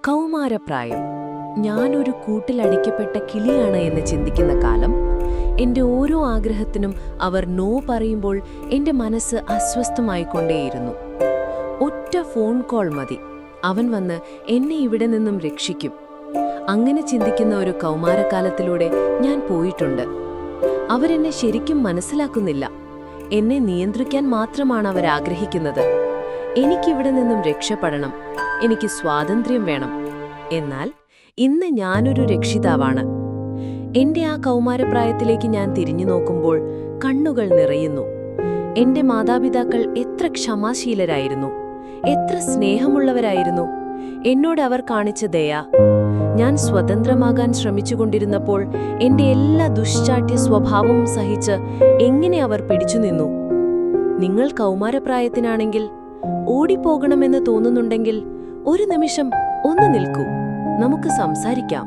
കൗമാരപ്രായം. ഞാനൊരു കൂട്ടിലടയ്ക്കപ്പെട്ട കിളിയാണ് എന്ന് ചിന്തിക്കുന്ന കാലം. എൻ്റെ ഓരോ ആഗ്രഹത്തിനും അവർ നോ പറയുമ്പോൾ എൻ്റെ മനസ്സ് അസ്വസ്ഥമായിക്കൊണ്ടേയിരുന്നു. ഒറ്റ ഫോൺ കോൾ മതി, അവൻ വന്ന് എന്നെ ഇവിടെ നിന്നും രക്ഷിക്കും. അങ്ങനെ ചിന്തിക്കുന്ന ഒരു കൗമാരക്കാലത്തിലൂടെ ഞാൻ പോയിട്ടുണ്ട്. അവരെന്നെ ശരിക്കും മനസ്സിലാക്കുന്നില്ല. എന്നെ നിയന്ത്രിക്കാൻ മാത്രമാണ് അവരാഗ്രഹിക്കുന്നത്. എനിക്കിവിടെ നിന്നും രക്ഷപ്പെടണം, എനിക്ക് സ്വാതന്ത്ര്യം വേണം. എന്നാൽ ഇന്ന് ഞാനൊരു രക്ഷിതാവാണ്. എൻ്റെ ആ കൗമാരപ്രായത്തിലേക്ക് ഞാൻ തിരിഞ്ഞു നോക്കുമ്പോൾ കണ്ണുകൾ നിറയുന്നു. എൻ്റെ മാതാപിതാക്കൾ എത്ര ക്ഷമാശീലരായിരുന്നു, എത്ര സ്നേഹമുള്ളവരായിരുന്നു. എന്നോട് അവർ കാണിച്ച ദയ. ഞാൻ സ്വതന്ത്രമാകാൻ ശ്രമിച്ചുകൊണ്ടിരുന്നപ്പോൾ എൻ്റെ എല്ലാ ദുശ്ചാട്യ സ്വഭാവവും സഹിച്ച് എങ്ങനെ അവർ പിടിച്ചുനിന്നു. നിങ്ങൾ കൗമാരപ്രായത്തിനാണെങ്കിൽ, ഓടിപ്പോകണമെന്ന് തോന്നുന്നുണ്ടെങ്കിൽ ഒരു നിമിഷം ഒന്ന് നിൽക്കൂ, നമുക്ക് സംസാരിക്കാം.